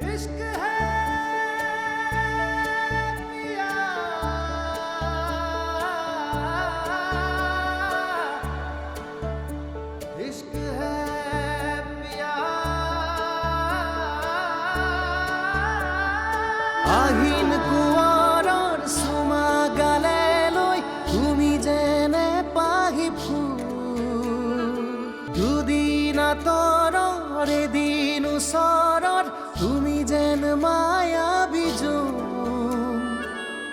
इश्क है पिया इश्क है पिया আহিন কুঁৱৰৰ চুমা গালে লৈ তুমি যেনে পাহি ফুল দুদিন আঁতৰৰ এদিন ওচৰত তুমি যেন মায়াবী জোন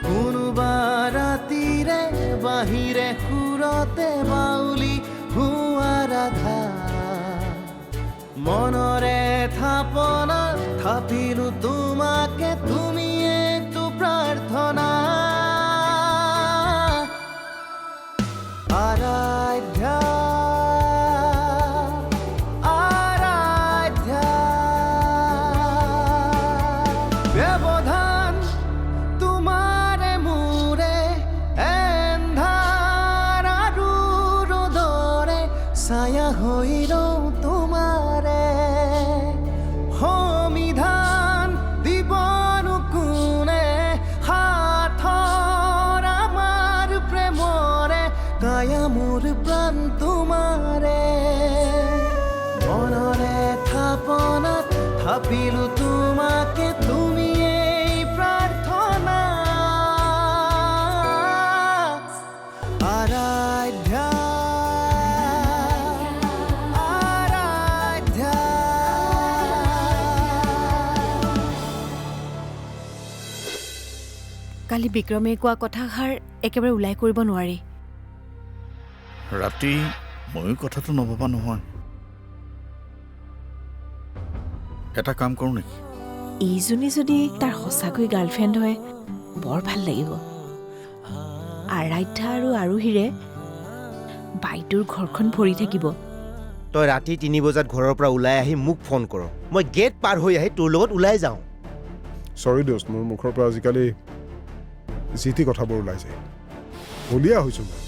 কোনোবা ৰাতিৰে বাহিৰে সুৰতে বাউলি হোৱা ৰাধা মনৰে থাপনা থাপিলো তোমাকে তুমি একটু প্ৰাৰ্থনা আৰাধ্যা আৰাধ্যা ব্যবধান তোমাৰে মুৰে এন্ধাৰ আৰু ৰোদৰে ছায়া হইল তোমাৰে সমিধান দিবনো কোনে হাতৰ আমাৰ প্ৰেমৰে গায়া মোৰ প্ৰাণ তোমাৰে মনৰে থাপনাত থাপিলো তোমাকে তুমি এই প্ৰাৰ্থনা আৰাধ্যা কালি বিক্ৰমে কোৱা কথাষাৰ একেবাৰে ওলাই কৰিব নোৱাৰি ৰাতি ময়ো কথাটো নভবা নহয় এটা কাম কৰোঁ নেকি এইজনী যদি তাৰ সঁচাকৈ গাৰ্লফ্ৰেণ্ড হয় বৰ ভাল লাগিব আৰাধ্যা আৰু আৰোহীৰে বাইদেউৰ ঘৰখন ভৰি থাকিব তই ৰাতি 3 বজাত ঘৰৰ পৰা ওলাই আহি মোক ফোন কৰ মই গেট পাৰ হৈ আহি তোৰ লগত ওলাই যাওঁ সৰি দোস্ত মোৰ মুখৰ পৰা আজিকালি জিতি কথাবোৰ ওলাই যায় বলিয়া হৈছো মই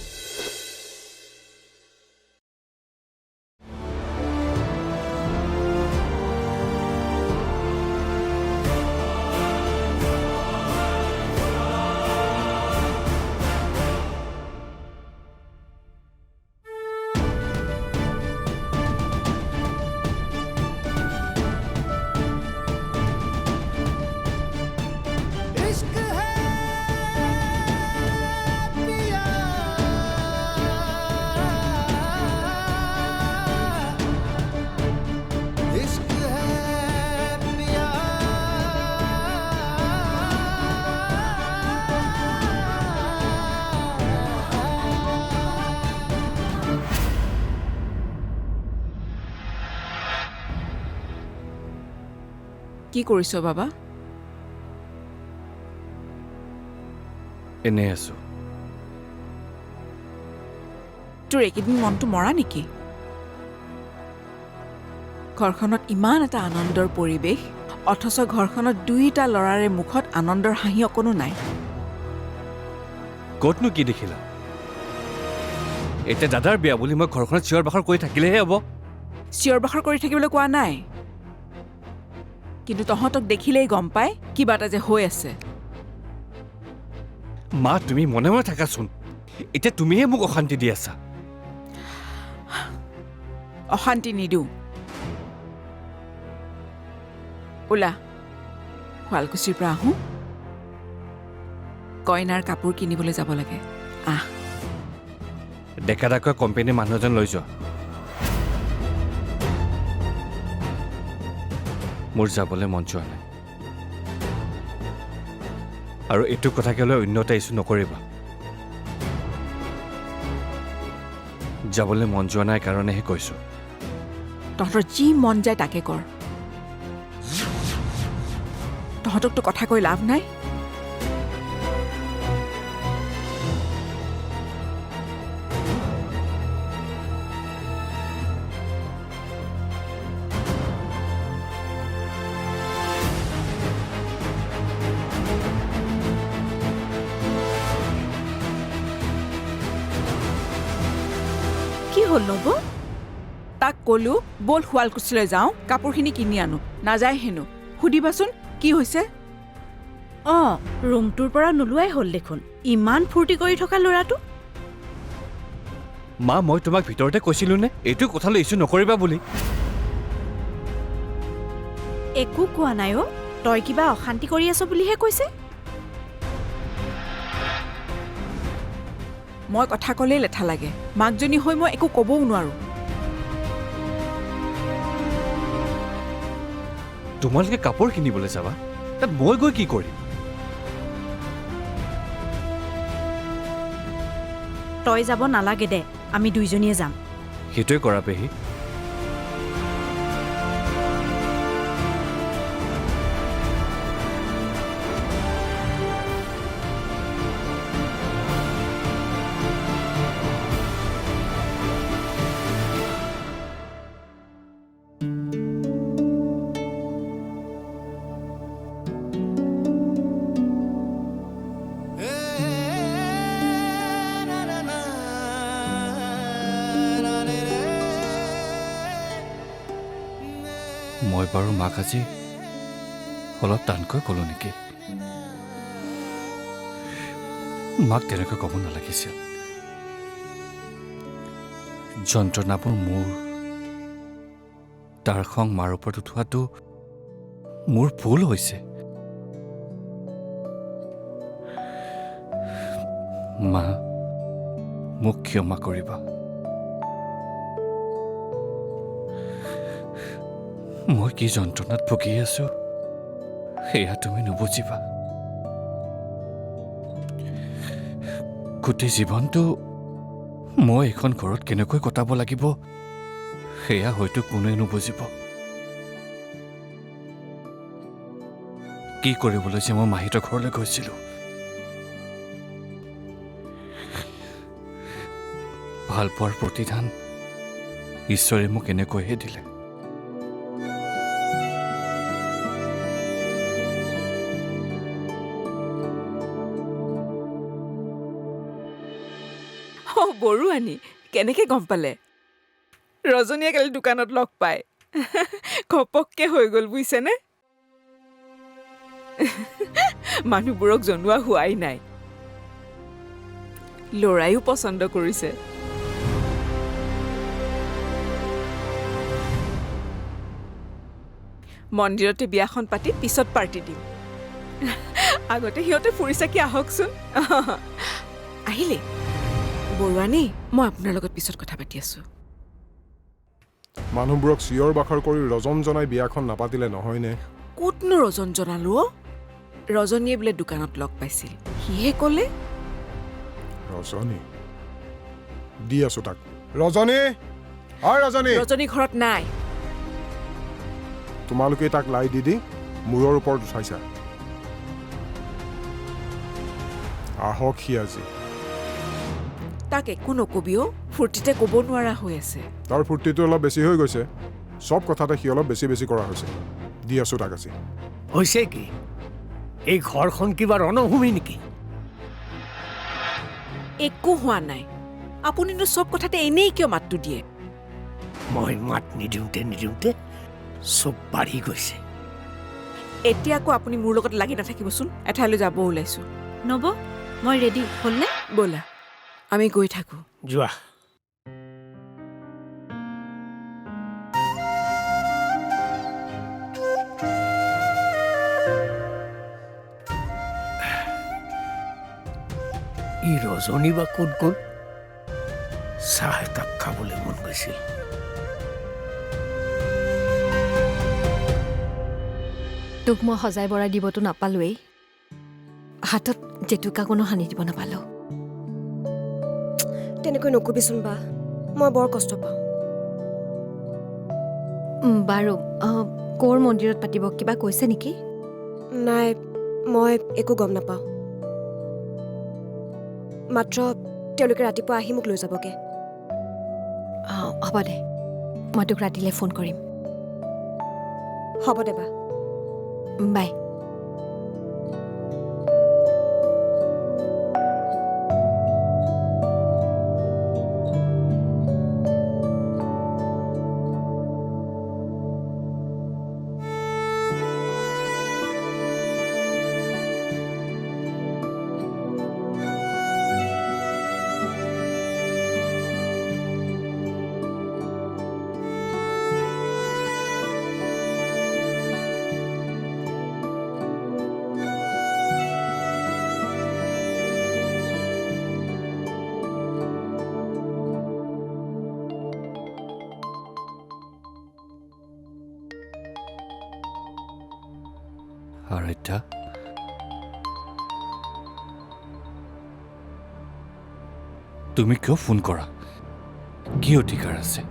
इश्क है पिया इश्क है पिया কি কৰিছ বাবা এনে আছো তোৰ এইকেইদিন মনটো মৰা নেকি ঘৰখনত ইমান এটা আনন্দৰ পৰিৱেশ অথচ ঘৰখনত দুইটা ল'ৰাৰে মুখত আনন্দৰ হাঁহি অকণো নাই ক'তনো কি দেখিলা এতিয়া দাদাৰ বিয়া বুলি মই ঘৰখনত চিঞৰ বাখৰ কৰি থাকিলেহে হ'ব চিঞৰ বাখৰ কৰি থাকিবলৈ কোৱা নাই কিন্তু তহঁতক দেখিলেই গম পায় কিবা এটা যে হৈ আছে মা তুমি মনে মনে থাকাচোন এতিয়া তুমিহে মোক অশান্তি দি আছা অশান্তি নিদিওঁ ওলা শুৱালকুছিৰ পৰা আহোঁ কইনাৰ কাপোৰ কিনিবলৈ যাব লাগে আহ ডেকা ডাকৈ কোম্পানীৰ মানুহ এজন লৈ যোৱা মোৰ যাবলৈ মন যোৱা নাই আৰু এইটো কথাকে লৈ অন্য এটা ইছ্যু নকৰিবা যাবলৈ মন যোৱা নাই কাৰণেহে কৈছোঁ তহঁতৰ যি মন যায় তাকে কৰ তহঁতকতো কথা কৈ লাভ নাই কি হ'ল নবৌ তাক ক'লো বল শুৱালকুছিলৈ যাওঁ কাপোৰখিনি কিনি আনো নাযায় হেনো সুধিবাচোন কি হৈছে। অঁ ৰুমটোৰ পৰা নোলোৱাই হ'ল দেখোন, ইমান ফূৰ্তি কৰি থকা ল'ৰাটো। মা মই তোমাক ভিতৰতে কৈছিলো নে এইটো কথালৈ ইছ্যু নকৰিবা বুলি। একো কোৱা নাই অ', তই কিবা অশান্তি কৰি আছ বুলিহে কৈছে। মই কথা ক'লেই লেঠা লাগে, মাকজনী হৈ মই একো ক'বও নোৱাৰো। তোমালোকে কাপোৰ কিনিবলৈ যাবা, তাত মই গৈ কি কৰিম? তই যাব নালাগে দে, আমি দুইজনীয়ে যাম। সেইটোৱে কৰা পেহী। মই বাৰু মাক আজি অলপ টানকৈ ক'লো নেকি? মাক তেনেকৈ ক'ব নালাগিছিল। যন্ত্ৰণাবোৰ মোৰ, তাৰ খং মাৰ ওপৰত উঠোৱাটো মোৰ ভুল হৈছে। মা মোক ক্ষমা কৰিবা। মই কি যন্ত্ৰণাত ভুগি আছো সেয়া তুমি নুবুজিবা। গোটেই জীৱনটো মই এইখন ঘৰত কেনেকৈ কটাব লাগিব সেয়া হয়তো কোনোৱে নুবুজিব। কি কৰিবলৈ যে মই মাহীহঁতৰ ঘৰলৈ গৈছিলো। ভাল পোৱাৰ প্ৰতিদান ঈশ্বৰে মোক এনেকৈহে দিলে। অ' বৰুৱানী, কেনেকে গম পালে? ৰজনীয়ে কালি দোকানত লগ পায়, ঘপককে হৈ গ'ল বুজিছেনে। মানুহবোৰক জনোৱা হোৱাই নাই, ল'ৰাইও পচন্দ কৰিছে। মন্দিৰতে বিয়াখন পাতি পিছত পাৰ্টি দিম। আগতে সিহঁতে ফুৰি চাকি আহকচোন। আহিলে বৰুৱানী, মই আপোনাৰ লগত পিছত কথা পাতি আছো। মানুহবোৰক চিঞৰ বাখৰ কৰি ৰজন জনাই বিয়াখন নাপাতিলে নহয়নে? ক'তনো ৰজন জনালো অ'? ৰজনীয়ে বোলে দোকানত লগ পাইছিল, সিহে ক'লে। ৰজনী দি আছো তাক। ৰজনী, হয় ৰজনী। ৰজনী ঘৰত নাই। তোমালোকে তাক লাই দি মূৰৰ ওপৰত উঠাইছা। আহক সি আজি। তাক একো নকবি অ', ফূৰ্তিতে ক'ব নোৱাৰা হৈ আছে। তাৰ ফূৰ্তিটো অলপ বেছি হৈ গৈছে, চব কথাতে সি অলপ বেছি বেছি কৰা হৈছে। দি আছো তাক আজি। হৈছে কি? এই ঘৰখন কিবা ৰণভূমি নেকি? একো হোৱা নাই, আপুনিনো চব কথাতে এনেই কিয় মাতটো দিয়ে? মই মাত নিদিওঁতে চব বাঢ়ি গৈছে। এতিয়া আকৌ আপুনি মোৰ লগত লাগি নাথাকিবচোন, এঠাইলৈ যাব ওলাইছো। নব, মই ৰেডি, হ'লনে? ব'লা আমি গৈ থাকো। যোৱা। ই ৰজনী বা ক'ত গ'ল? চাহ একাপ খাবলৈ মন গৈছিল। তোক মই সজাই বৰাই দিবতো নাপালোৱেই, হাতত জেতুকা কোনো সানি দিব নাপালো। তেনেকৈ নকবিচোন বা, মই বৰ কষ্ট পাওঁ। বাৰু ক'ৰ মন্দিৰত পাতিব, কিবা কৈছে নেকি? নাই, মই একো গম নাপাওঁ। মাত্ৰ তেওঁলোকে ৰাতিপুৱা আহি মোক লৈ যাবগে। হ'ব দে, মই তোক ৰাতিলৈ ফোন কৰিম। হ'ব দে বা। বাই। আৰাধ্যা, তুমি কিয় ফোন কৰা? কি অধিকাৰ আছে?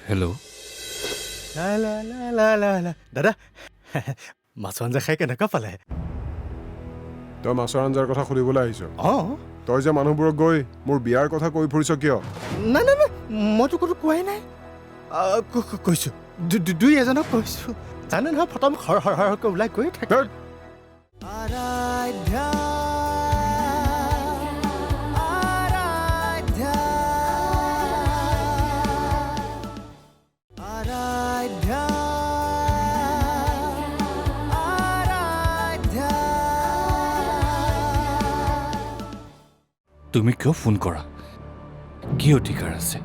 হেল্ল', দাদা মাছৰ আঞ্জা খাই কেনেকুৱা পালে? তই মাছৰ আঞ্জাৰ কথা সুধিবলৈ আহিছ? অঁ, তই যে মানুহবোৰক গৈ মোৰ বিয়াৰ কথা কৈ ফুৰিছ কিয়? নাই নাই নাই, মইতো ক'তো কোৱাই নাই। কৈছোঁ, দুই এজনক কৈছোঁ। জানে নহয় ফটম সৰহকৈ ওলাই গৈ থাকে। आराध्या आराध्या आराध्या आराध्या তুমি কিয় ফোন কৰা? কি অধিকাৰ আছে?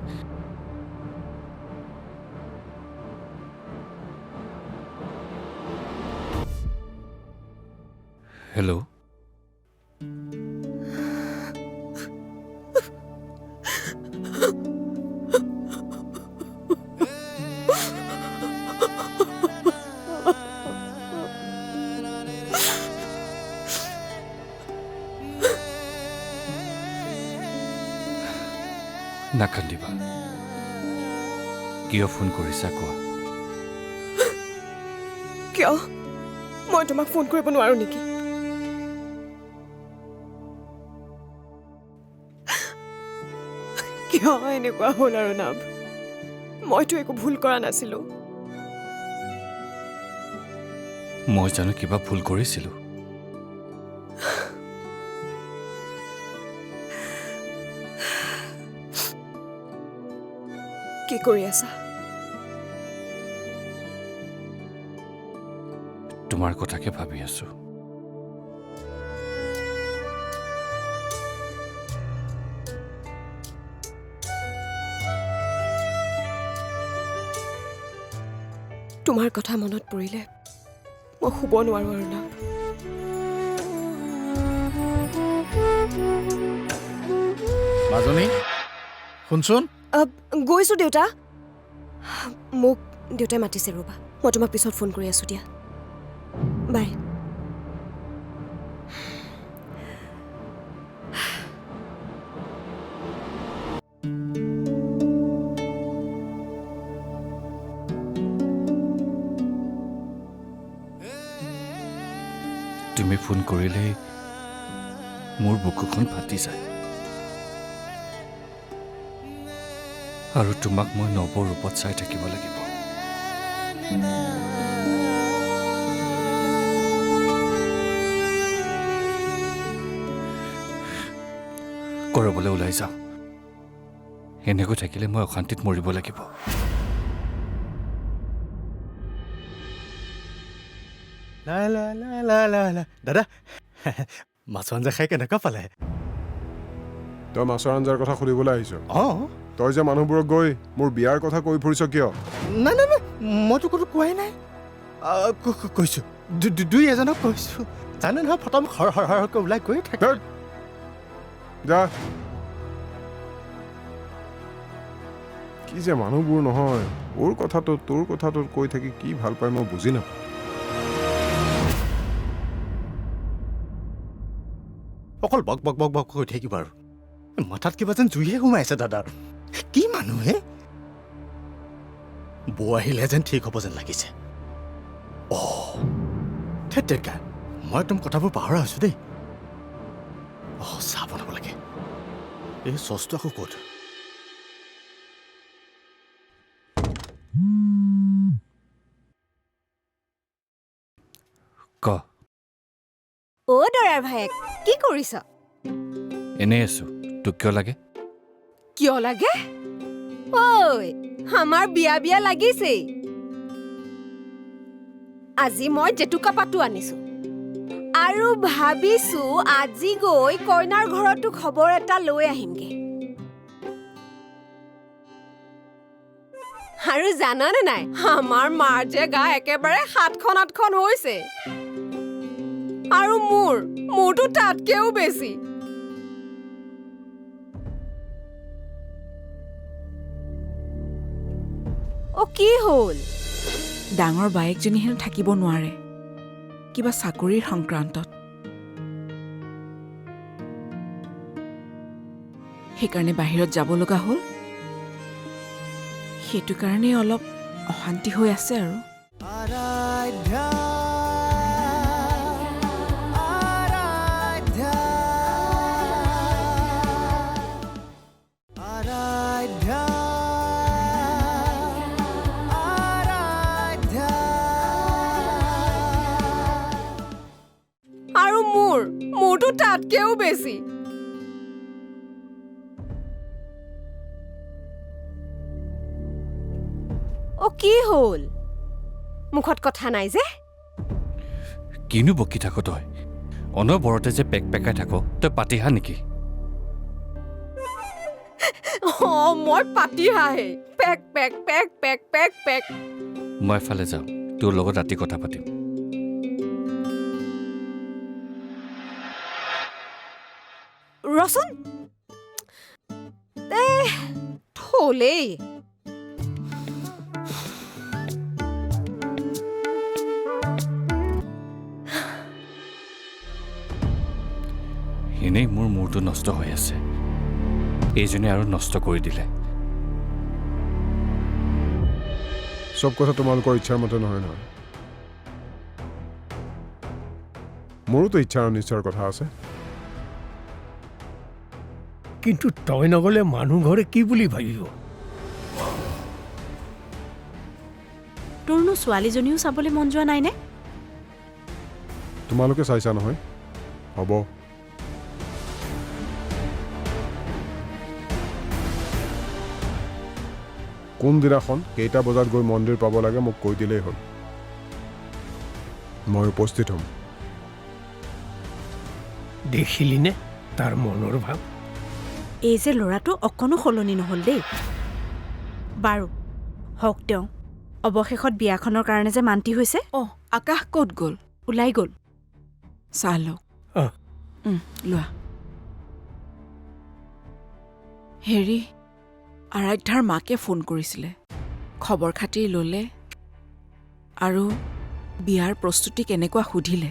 হেল্ল', নাকান্দিবা। কিয় ফোন কৰিছা কোৱা? কিয় মই তোমাক ফোন কৰিব নোৱাৰো নেকি? কিয় এনেকুৱা হ'ল আৰু নাভ? মইতো একো ভুল কৰা নাছিলো। মই জানো কিবা ভুল কৰিছিলোঁ? কি কৰি আছা? তোমাৰ কথাকে ভাবি আছো। তোমাৰ কথা মনত পৰিলে মই শুব নোৱাৰো আৰু নাভ। মাজনী শুনচোন। গৈছো দেউতা। মোক দেউতাই মাতিছে ৰ'বা, মই তোমাক পিছত ফোন কৰি আছো দিয়া। বাই। তুমি ফোন কৰিলেই মোৰ বুকুখন ফাটি যায় আৰু তোমাক মই নৱ ৰূপত চাই থাকিব লাগিব। কৰবলৈ ওলাই যাওঁ। এনেকৈ থাকিলে মই অশান্তিত মৰিব লাগিব। দাদা মাছৰ আঞ্জা খাই কেনেকুৱা পালে? তই মাছৰ আঞ্জাৰ কথা সুধিবলৈ আহিছ? অঁ, তই যে মানুহবোৰক গৈ মোৰ বিয়াৰ কথা কৈ ফুৰিছ কিয়? নাই নাই নাই, মইতো ক'তো কোৱাই নাই। কৈছোঁ, দুই এজনক কৈছোঁ। জানে নহয় ফটম সৰহকৈ ওলাই গৈ থাকে। যা। কি যে মানুহবোৰ নহয়, ওৰ কথাটো তোৰ কথাটো কৈ থাকি কি ভাল পায় মই বুজি নাপাওঁ। অকল বক বক বক বক কৈ থাকিব আৰু মাথাত কিবা যেন জুইহে সোমাইছে দাদাৰ। কি মানুহে বৌ আহিলে যেন ঠিক হ'ব যেন লাগিছে। থেতেকা মই একদম কথাবোৰ পাহৰা হৈছো দেই। চাহ বনাব লাগে। এই চচটো আকৌ ক'ত? ক। অ' দৰাৰ ভায়েক, কি কৰিছ? এনেই আছো। তোক কিয় লাগে? কিয় লাগে? ঐ, আমাৰ বিয়া বিয়া লাগিছেই। আজি মই জেতুকা পাতো আনিছো আৰু ভাবিছো আজি গৈ কইনাৰ ঘৰতো খবৰ এটা লৈ আহিমগে। আৰু জানানে নাই, আমাৰ মাৰ যে গা একেবাৰে 7খন 8খন হৈছে আৰু মোৰতো তাতকেও বেছি। অ' কি হ'ল? ডাঙৰ বায়েকজনী হেনো থাকিব নোৱাৰে কিবা চাকৰিৰ সংক্ৰান্তত। সেইকাৰণে বাহিৰত যাব লগা হ'ল। সেইটো কাৰণেই অলপ অশান্তি হৈ আছে আৰু। আৰাধ্যা আৰাধ্যা আৰাধ্যা আৰাধ্যা আৰু মোৰতো তাতকেও বেছি। অ' কি হ'ল? মুখত কথা নাই যে? কিনো বকি থাক তই? অনবৰতে যে পেক পেকাই থাক, তই পাতিহা নেকি? অ' মই পাতিহাহে। পেক পেক পেক পেক পেক পেক। মই এফালে যাওঁ, তোৰ লগত ৰাতি কথা পাতিম। ৰচোন থলেই। এনেই মোৰ মূৰটো নষ্ট হৈ আছে। এইজনে আৰু নষ্ট কৰি দিলে। চব কথা তোমালোকৰ ইচ্ছাৰ মতে নহয় নহয়। মোৰোতো ইচ্ছা অনিচ্ছাৰ কথা আছে। কিন্তু তই নগ'লে মানুহ ঘৰে কি বুলি ভাবিব? তোৰনো ছোৱালীজনীও চাবলৈ মন যোৱা নাইনে? তোমালোকে চাইছা নহয়, হ'ব। কোনদিনাখন কেইটা বজাত গৈ মন্দিৰ পাব লাগে মোক কৈ দিলেই হ'ল। মই উপস্থিত হ'ম। দেখিলিনে তাৰ মনৰ ভাৱ? এই যে ল'ৰাটো অকণো সলনি নহ'ল দেই। বাৰু হওক তেওঁ। অৱশেষত বিয়াখনৰ কাৰণে যে মান্তি হৈছে। অ' আকাশ ক'ত গ'ল? ওলাই গ'ল। চাহ লওক। অ'। লোৱা। হেৰি, আৰাধ্যাৰ মাকে ফোন কৰিছিলে, খবৰ খাতি ল'লে আৰু বিয়াৰ প্ৰস্তুতি কেনেকুৱা সুধিলে।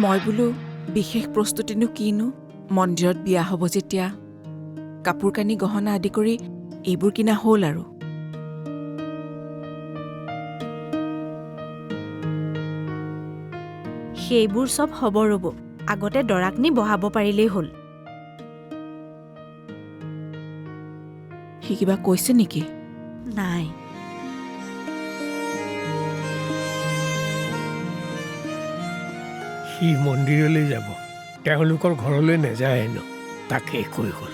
মই বোলো বিশেষ প্ৰস্তুতিনো কিনো, মন্দিৰত বিয়া হ'ব যেতিয়া কাপোৰ কানি গহনা আদি কৰি এইবোৰ কিনা হ'ল আৰু। সেইবোৰ চব হ'ব ৰ'ব। আগতে দৰাক নি বহাব পাৰিলেই হ'ল। সি কিবা কৈছে নেকি? নাই। সি মন্দিৰলৈ যাব, তেওঁলোকৰ ঘৰলৈ নাযায় হেনো। তাকে কৈ হ'ল।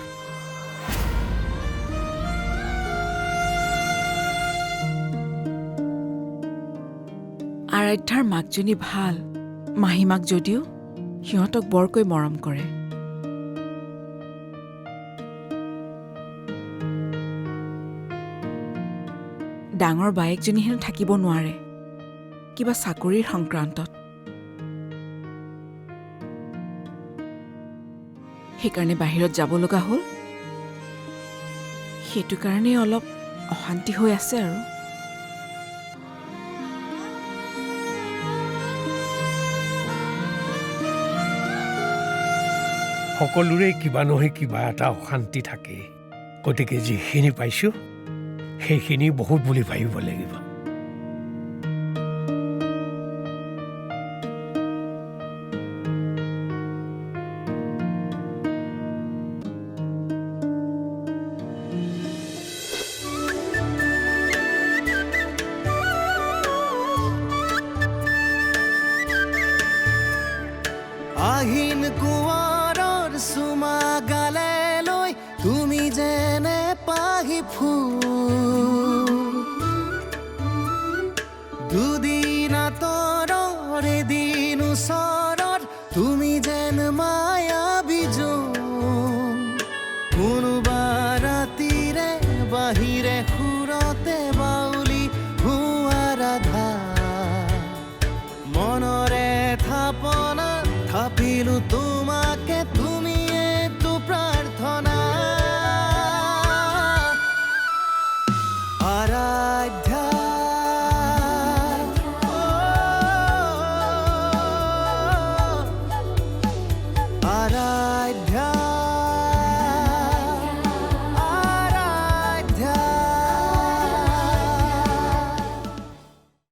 আৰাধ্যাৰ মাকজনী ভাল, মাহীমাক যদিও সিহঁতক বৰকৈ মৰম কৰে। ডাঙৰ বায়েকজনী হেনো থাকিব নোৱাৰে কিবা চাকৰিৰ সংক্ৰান্তত। সেইকাৰণে বাহিৰত যাব লগা হ'ল। সেইটো কাৰণেই অলপ অশান্তি হৈ আছে আৰু। সকলোৰে কিবা নহয় কিবা এটা অশান্তি থাকে। গতিকে যিখিনি পাইছোঁ সেইখিনি বহুত বুলি ভাবিব লাগিব। আহিন কুঁৱৰৰ চুমা গালে লৈ তুমি যেনে পাহি ফুল, দুদিন আঁতৰৰ এদিন ওচৰত তুমি যেন মায়াবী জোন। কোনোবা ৰাতিৰে বাহিৰে সুৰতে বাউলি হোৱা ৰাধা, মনৰে থাপনা থাপিলো তোমাকে, তুমি এইটো পাৰা